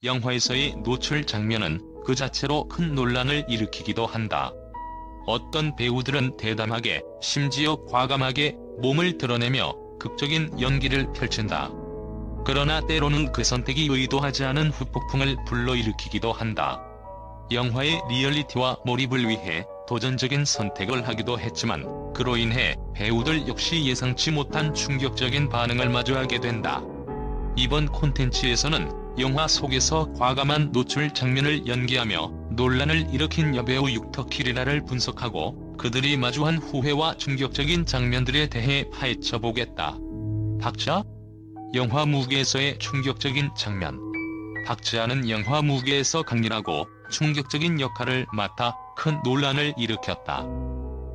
영화에서의 노출 장면은 그 자체로 큰 논란을 일으키기도 한다. 어떤 배우들은 대담하게, 심지어 과감하게 몸을 드러내며 극적인 연기를 펼친다. 그러나 때로는 그 선택이 의도하지 않은 후폭풍을 불러일으키기도 한다. 영화의 리얼리티와 몰입을 위해 도전적인 선택을 하기도 했지만 그로 인해 배우들 역시 예상치 못한 충격적인 반응을 마주하게 된다. 이번 콘텐츠에서는 영화 속에서 과감한 노출 장면을 연기하며 논란을 일으킨 여배우 viktor Kril라를 분석하고 그들이 마주한 후회와 충격적인 장면들에 대해 파헤쳐보겠다. 박지아? 영화 무계에서의 충격적인 장면. 박지아는 영화 무계에서 강렬하고 충격적인 역할을 맡아 큰 논란을 일으켰다.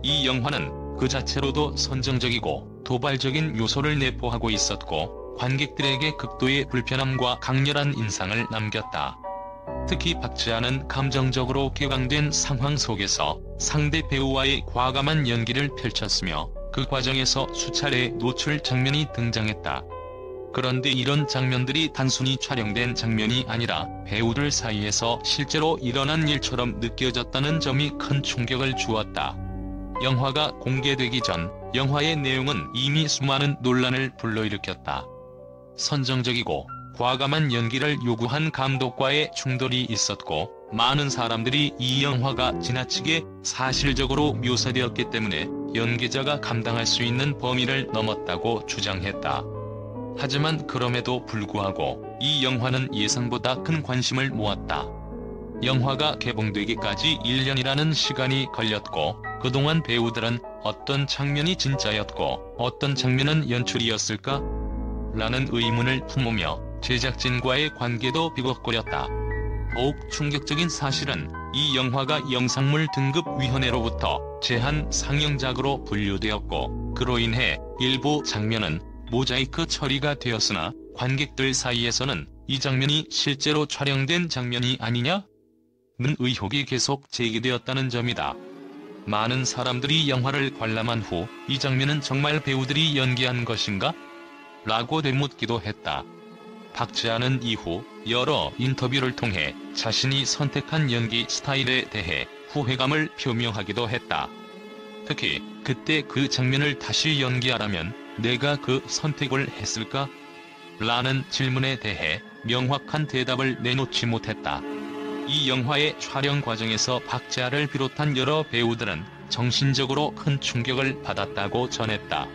이 영화는 그 자체로도 선정적이고 도발적인 요소를 내포하고 있었고 관객들에게 극도의 불편함과 강렬한 인상을 남겼다. 특히 박지아는 감정적으로 격앙된 상황 속에서 상대 배우와의 과감한 연기를 펼쳤으며 그 과정에서 수차례 노출 장면이 등장했다. 그런데 이런 장면들이 단순히 촬영된 장면이 아니라 배우들 사이에서 실제로 일어난 일처럼 느껴졌다는 점이 큰 충격을 주었다. 영화가 공개되기 전 영화의 내용은 이미 수많은 논란을 불러일으켰다. 선정적이고 과감한 연기를 요구한 감독과의 충돌이 있었고 많은 사람들이 이 영화가 지나치게 사실적으로 묘사되었기 때문에 연기자가 감당할 수 있는 범위를 넘었다고 주장했다. 하지만 그럼에도 불구하고 이 영화는 예상보다 큰 관심을 모았다. 영화가 개봉되기까지 1년이라는 시간이 걸렸고 그동안 배우들은 어떤 장면이 진짜였고 어떤 장면은 연출이었을까? 라는 의문을 품으며 제작진과의 관계도 비겁거렸다. 더욱 충격적인 사실은 이 영화가 영상물 등급위원회로부터 제한 상영작으로 분류되었고 그로 인해 일부 장면은 모자이크 처리가 되었으나 관객들 사이에서는 이 장면이 실제로 촬영된 장면이 아니냐? 는 의혹이 계속 제기되었다는 점이다. 많은 사람들이 영화를 관람한 후 이 장면은 정말 배우들이 연기한 것인가? 라고 되묻기도 했다. 박지아는 이후 여러 인터뷰를 통해 자신이 선택한 연기 스타일에 대해 후회감을 표명하기도 했다. 특히 그때 그 장면을 다시 연기하라면 내가 그 선택을 했을까? 라는 질문에 대해 명확한 대답을 내놓지 못했다. 이 영화의 촬영 과정에서 박지아를 비롯한 여러 배우들은 정신적으로 큰 충격을 받았다고 전했다.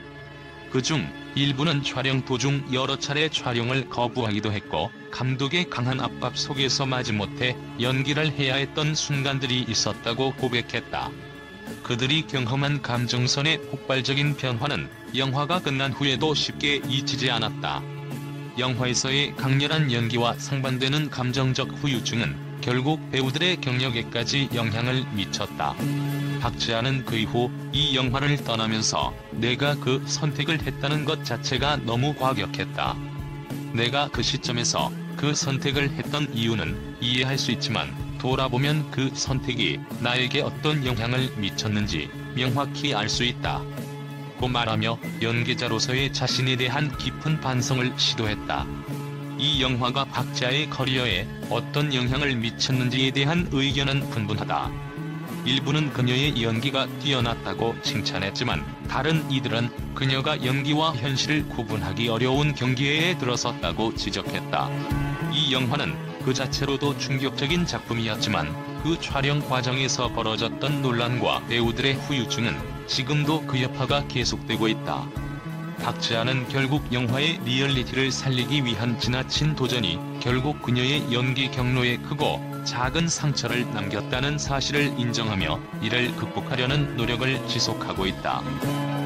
그중 일부는 촬영 도중 여러 차례 촬영을 거부하기도 했고 감독의 강한 압박 속에서 마지못해 연기를 해야 했던 순간들이 있었다고 고백했다. 그들이 경험한 감정선의 폭발적인 변화는 영화가 끝난 후에도 쉽게 잊히지 않았다. 영화에서의 강렬한 연기와 상반되는 감정적 후유증은 결국 배우들의 경력에까지 영향을 미쳤다. 박지아는 그 이후 이 영화를 떠나면서 내가 그 선택을 했다는 것 자체가 너무 과격했다. 내가 그 시점에서 그 선택을 했던 이유는 이해할 수 있지만 돌아보면 그 선택이 나에게 어떤 영향을 미쳤는지 명확히 알 수 있다. 고 말하며 연기자로서의 자신에 대한 깊은 반성을 시도했다. 이 영화가 박지아의 커리어에 어떤 영향을 미쳤는지에 대한 의견은 분분하다. 일부는 그녀의 연기가 뛰어났다고 칭찬했지만 다른 이들은 그녀가 연기와 현실을 구분하기 어려운 경계에 들어섰다고 지적했다. 이 영화는 그 자체로도 충격적인 작품이었지만 그 촬영 과정에서 벌어졌던 논란과 배우들의 후유증은 지금도 그 여파가 계속되고 있다. 박지아는 결국 영화의 리얼리티를 살리기 위한 지나친 도전이 결국 그녀의 연기 경로에 크고 작은 상처를 남겼다는 사실을 인정하며 이를 극복하려는 노력을 지속하고 있다.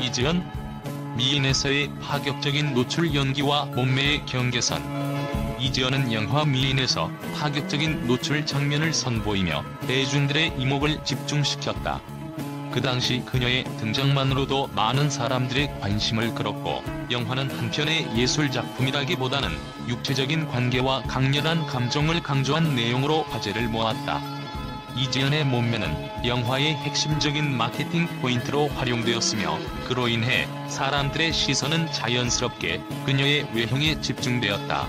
이지연? 미인에서의 파격적인 노출 연기와 몸매의 경계선. 이지연은 영화 미인에서 파격적인 노출 장면을 선보이며 대중들의 이목을 집중시켰다. 그 당시 그녀의 등장만으로도 많은 사람들의 관심을 끌었고 영화는 한편의 예술작품이라기보다는 육체적인 관계와 강렬한 감정을 강조한 내용으로 화제를 모았다. 이지연의 몸매는 영화의 핵심적인 마케팅 포인트로 활용되었으며 그로 인해 사람들의 시선은 자연스럽게 그녀의 외형에 집중되었다.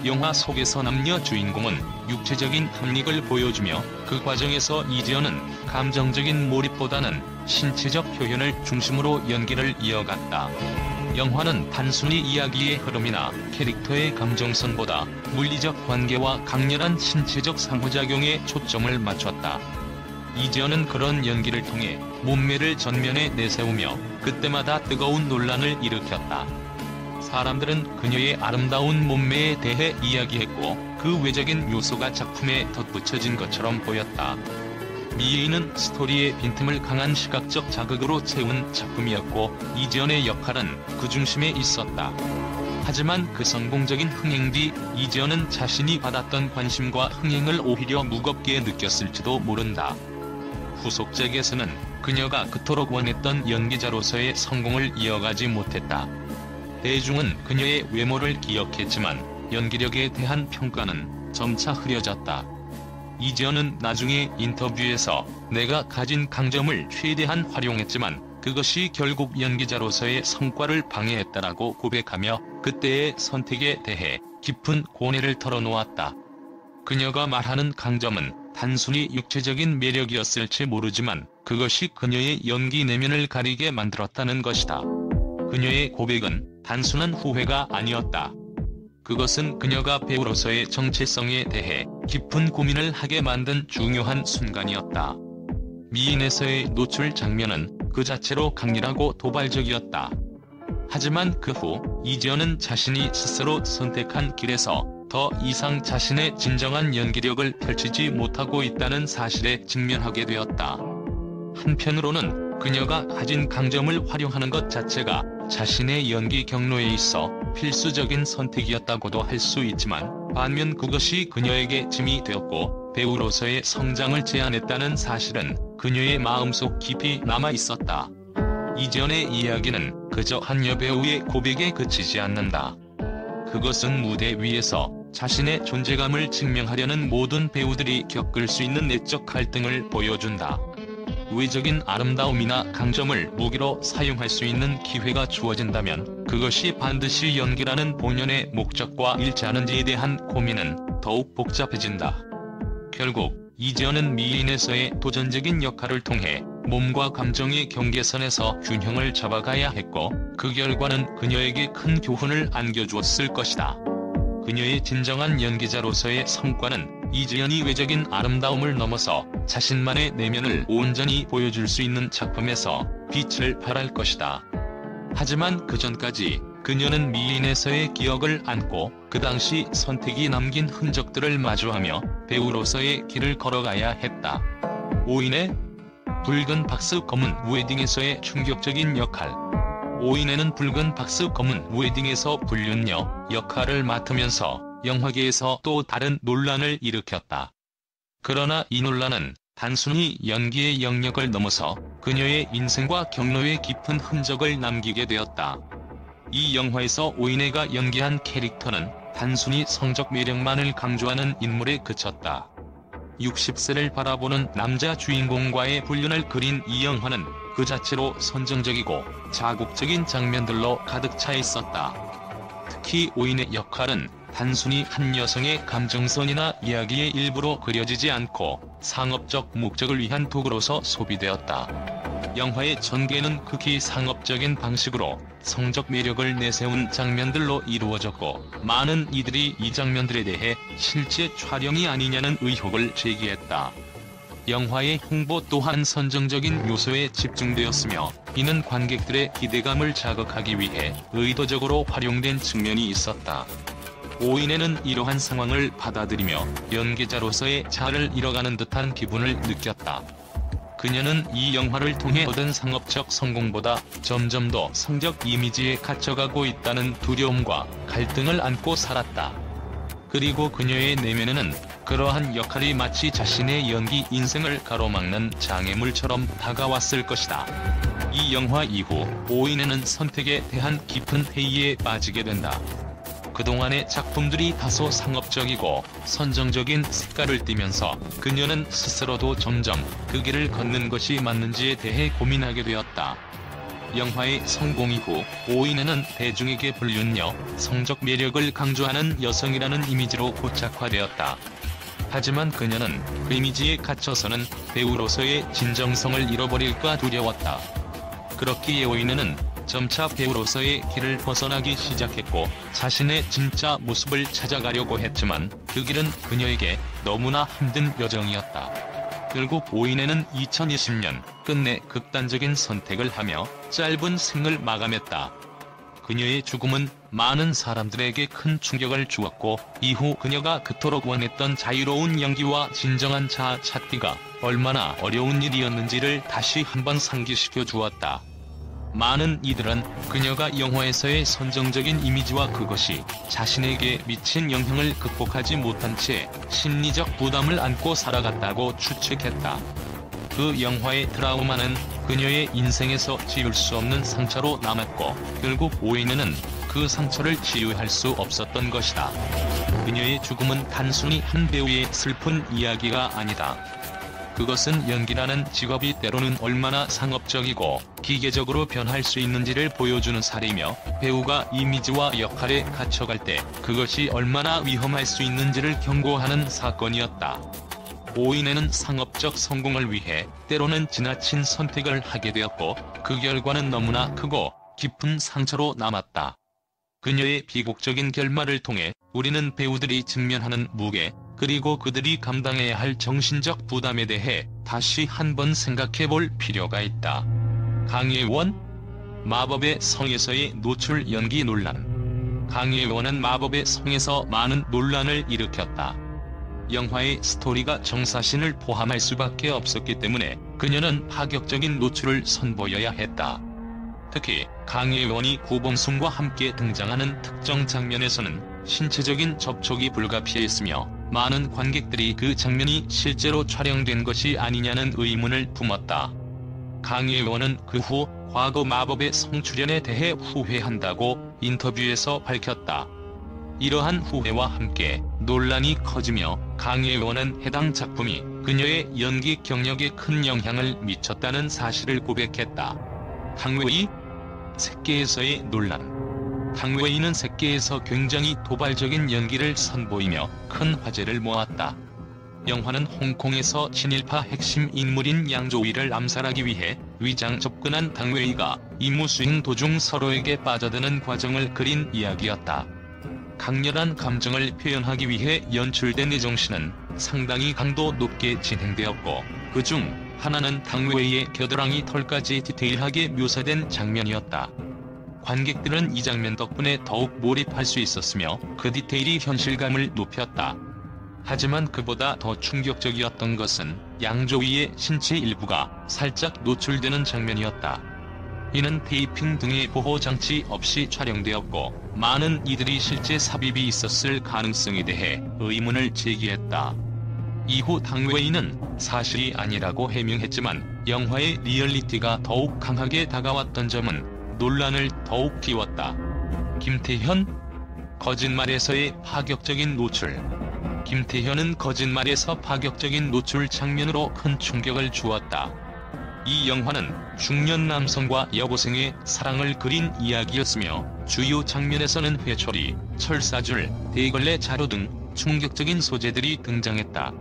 영화 속에서 남녀 주인공은 육체적인 합력을 보여주며 그 과정에서 이지연은 감정적인 몰입보다는 신체적 표현을 중심으로 연기를 이어갔다. 영화는 단순히 이야기의 흐름이나 캐릭터의 감정선보다 물리적 관계와 강렬한 신체적 상호작용에 초점을 맞췄다. 이지연은 그런 연기를 통해 몸매를 전면에 내세우며 그때마다 뜨거운 논란을 일으켰다. 사람들은 그녀의 아름다운 몸매에 대해 이야기했고 그 외적인 요소가 작품에 덧붙여진 것처럼 보였다. 미이는 스토리의 빈틈을 강한 시각적 자극으로 채운 작품이었고 이지연의 역할은 그 중심에 있었다. 하지만 그 성공적인 흥행 뒤 이지연은 자신이 받았던 관심과 흥행을 오히려 무겁게 느꼈을지도 모른다. 후속작에서는 그녀가 그토록 원했던 연기자로서의 성공을 이어가지 못했다. 대중은 그녀의 외모를 기억했지만 연기력에 대한 평가는 점차 흐려졌다. 이지연은 나중에 인터뷰에서 내가 가진 강점을 최대한 활용했지만 그것이 결국 연기자로서의 성과를 방해했다라고 고백하며 그때의 선택에 대해 깊은 고뇌를 털어놓았다. 그녀가 말하는 강점은 단순히 육체적인 매력이었을지 모르지만 그것이 그녀의 연기 내면을 가리게 만들었다는 것이다. 그녀의 고백은 단순한 후회가 아니었다. 그것은 그녀가 배우로서의 정체성에 대해 깊은 고민을 하게 만든 중요한 순간이었다. 미인에서의 노출 장면은 그 자체로 강렬하고 도발적이었다. 하지만 그 후 이지연은 자신이 스스로 선택한 길에서 더 이상 자신의 진정한 연기력을 펼치지 못하고 있다는 사실에 직면하게 되었다. 한편으로는 그녀가 가진 강점을 활용하는 것 자체가 자신의 연기 경로에 있어 필수적인 선택이었다고도 할 수 있지만 반면 그것이 그녀에게 짐이 되었고 배우로서의 성장을 제한했다는 사실은 그녀의 마음속 깊이 남아 있었다. 이지연의 이야기는 그저 한 여배우의 고백에 그치지 않는다. 그것은 무대 위에서 자신의 존재감을 증명하려는 모든 배우들이 겪을 수 있는 내적 갈등을 보여준다. 외적인 아름다움이나 강점을 무기로 사용할 수 있는 기회가 주어진다면 그것이 반드시 연기라는 본연의 목적과 일치하는지에 대한 고민은 더욱 복잡해진다. 결국 이지연은 미인에서의 도전적인 역할을 통해 몸과 감정의 경계선에서 균형을 잡아가야 했고 그 결과는 그녀에게 큰 교훈을 안겨주었을 것이다. 그녀의 진정한 연기자로서의 성과는 이지연이 외적인 아름다움을 넘어서 자신만의 내면을 온전히 보여줄 수 있는 작품에서 빛을 발할 것이다. 하지만 그 전까지 그녀는 미인에서의 기억을 안고 그 당시 선택이 남긴 흔적들을 마주하며 배우로서의 길을 걸어가야 했다. 오인의 붉은 박스 검은 웨딩에서의 충격적인 역할. 오인혜는 붉은 박스 검은 웨딩에서 불륜녀 역할을 맡으면서 영화계에서 또 다른 논란을 일으켰다. 그러나 이 논란은 단순히 연기의 영역을 넘어서 그녀의 인생과 경로에 깊은 흔적을 남기게 되었다. 이 영화에서 오인혜가 연기한 캐릭터는 단순히 성적 매력만을 강조하는 인물에 그쳤다. 60세를 바라보는 남자 주인공과의 불륜을 그린 이 영화는 그 자체로 선정적이고 자극적인 장면들로 가득 차 있었다. 특히 오인의 역할은 단순히 한 여성의 감정선이나 이야기의 일부로 그려지지 않고 상업적 목적을 위한 도구로서 소비되었다. 영화의 전개는 극히 상업적인 방식으로 성적 매력을 내세운 장면들로 이루어졌고 많은 이들이 이 장면들에 대해 실제 촬영이 아니냐는 의혹을 제기했다. 영화의 홍보 또한 선정적인 요소에 집중되었으며 이는 관객들의 기대감을 자극하기 위해 의도적으로 활용된 측면이 있었다. 오인혜는 이러한 상황을 받아들이며 연기자로서의 자아를 잃어가는 듯한 기분을 느꼈다. 그녀는 이 영화를 통해 얻은 상업적 성공보다 점점 더 성적 이미지에 갇혀가고 있다는 두려움과 갈등을 안고 살았다. 그리고 그녀의 내면에는 그러한 역할이 마치 자신의 연기 인생을 가로막는 장애물처럼 다가왔을 것이다. 이 영화 이후 오인혜는 선택에 대한 깊은 회의에 빠지게 된다. 그동안의 작품들이 다소 상업적이고 선정적인 색깔을 띠면서 그녀는 스스로도 점점 그 길을 걷는 것이 맞는지에 대해 고민하게 되었다. 영화의 성공 이후 오인혜는 대중에게 불륜녀, 성적 매력을 강조하는 여성이라는 이미지로 고착화되었다. 하지만 그녀는 그 이미지에 갇혀서는 배우로서의 진정성을 잃어버릴까 두려웠다. 그렇기에 오인혜는 점차 배우로서의 길을 벗어나기 시작했고 자신의 진짜 모습을 찾아가려고 했지만 그 길은 그녀에게 너무나 힘든 여정이었다. 결국 오인혜는 2020년 끝내 극단적인 선택을 하며 짧은 생을 마감했다. 그녀의 죽음은 많은 사람들에게 큰 충격을 주었고 이후 그녀가 그토록 원했던 자유로운 연기와 진정한 자아 찾기가 얼마나 어려운 일이었는지를 다시 한번 상기시켜 주었다. 많은 이들은 그녀가 영화에서의 선정적인 이미지와 그것이 자신에게 미친 영향을 극복하지 못한 채 심리적 부담을 안고 살아갔다고 추측했다. 그 영화의 트라우마는 그녀의 인생에서 지울 수 없는 상처로 남았고 결국 오인혜는 그 상처를 치유할 수 없었던 것이다. 그녀의 죽음은 단순히 한 배우의 슬픈 이야기가 아니다. 그것은 연기라는 직업이 때로는 얼마나 상업적이고 기계적으로 변할 수 있는지를 보여주는 사례이며 배우가 이미지와 역할에 갇혀갈 때 그것이 얼마나 위험할 수 있는지를 경고하는 사건이었다. 오인혜는 상업적 성공을 위해 때로는 지나친 선택을 하게 되었고 그 결과는 너무나 크고 깊은 상처로 남았다. 그녀의 비극적인 결말을 통해 우리는 배우들이 직면하는 무게, 그리고 그들이 감당해야 할 정신적 부담에 대해 다시 한번 생각해볼 필요가 있다. 강예원, 마법의 성에서의 노출 연기 논란. 강예원은 마법의 성에서 많은 논란을 일으켰다. 영화의 스토리가 정사신을 포함할 수밖에 없었기 때문에 그녀는 파격적인 노출을 선보여야 했다. 특히 강예원이 구봉순과 함께 등장하는 특정 장면에서는 신체적인 접촉이 불가피했으며 많은 관객들이 그 장면이 실제로 촬영된 것이 아니냐는 의문을 품었다. 강예원은 그 후 과거 마법의 성 출연에 대해 후회한다고 인터뷰에서 밝혔다. 이러한 후회와 함께 논란이 커지며 강예원은 해당 작품이 그녀의 연기 경력에 큰 영향을 미쳤다는 사실을 고백했다. 강웨이, 새끼에서의 논란. 강웨이는 새끼에서 굉장히 도발적인 연기를 선보이며 큰 화제를 모았다. 영화는 홍콩에서 친일파 핵심 인물인 양조위를 암살하기 위해 위장 접근한 강웨이가 임무 수행 도중 서로에게 빠져드는 과정을 그린 이야기였다. 강렬한 감정을 표현하기 위해 연출된 애정씬은 상당히 강도 높게 진행되었고 그중 하나는 강웨이의 겨드랑이 털까지 디테일하게 묘사된 장면이었다. 관객들은 이 장면 덕분에 더욱 몰입할 수 있었으며 그 디테일이 현실감을 높였다. 하지만 그보다 더 충격적이었던 것은 양조위의 신체 일부가 살짝 노출되는 장면이었다. 이는 테이핑 등의 보호장치 없이 촬영되었고 많은 이들이 실제 삽입이 있었을 가능성에 대해 의문을 제기했다. 이후 강웨이는 사실이 아니라고 해명했지만 영화의 리얼리티가 더욱 강하게 다가왔던 점은 논란을 더욱 키웠다. 김태현, 거짓말에서의 파격적인 노출. 김태현은 거짓말에서 파격적인 노출 장면으로 큰 충격을 주었다. 이 영화는 중년 남성과 여고생의 사랑을 그린 이야기였으며 주요 장면에서는 회초리, 철사줄, 대걸레 자루 등 충격적인 소재들이 등장했다.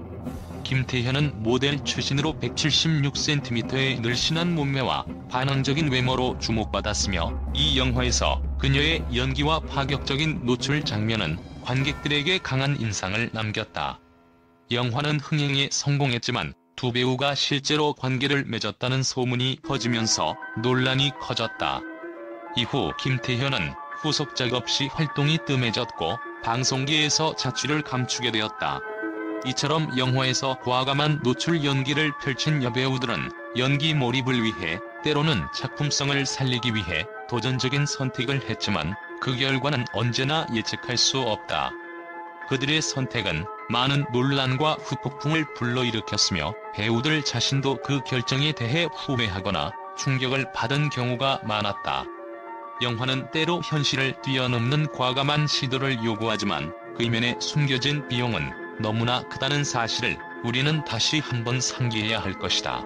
김태현은 모델 출신으로 176cm의 늘씬한 몸매와 반항적인 외모로 주목받았으며 이 영화에서 그녀의 연기와 파격적인 노출 장면은 관객들에게 강한 인상을 남겼다. 영화는 흥행에 성공했지만 두 배우가 실제로 관계를 맺었다는 소문이 퍼지면서 논란이 커졌다. 이후 김태현은 후속작 없이 활동이 뜸해졌고 방송계에서 자취를 감추게 되었다. 이처럼 영화에서 과감한 노출 연기를 펼친 여배우들은 연기 몰입을 위해 때로는 작품성을 살리기 위해 도전적인 선택을 했지만 그 결과는 언제나 예측할 수 없다. 그들의 선택은 많은 논란과 후폭풍을 불러일으켰으며 배우들 자신도 그 결정에 대해 후회하거나 충격을 받은 경우가 많았다. 영화는 때로 현실을 뛰어넘는 과감한 시도를 요구하지만 그 이면에 숨겨진 비용은 너무나 크다는 사실을 우리는 다시 한번 상기해야 할 것이다.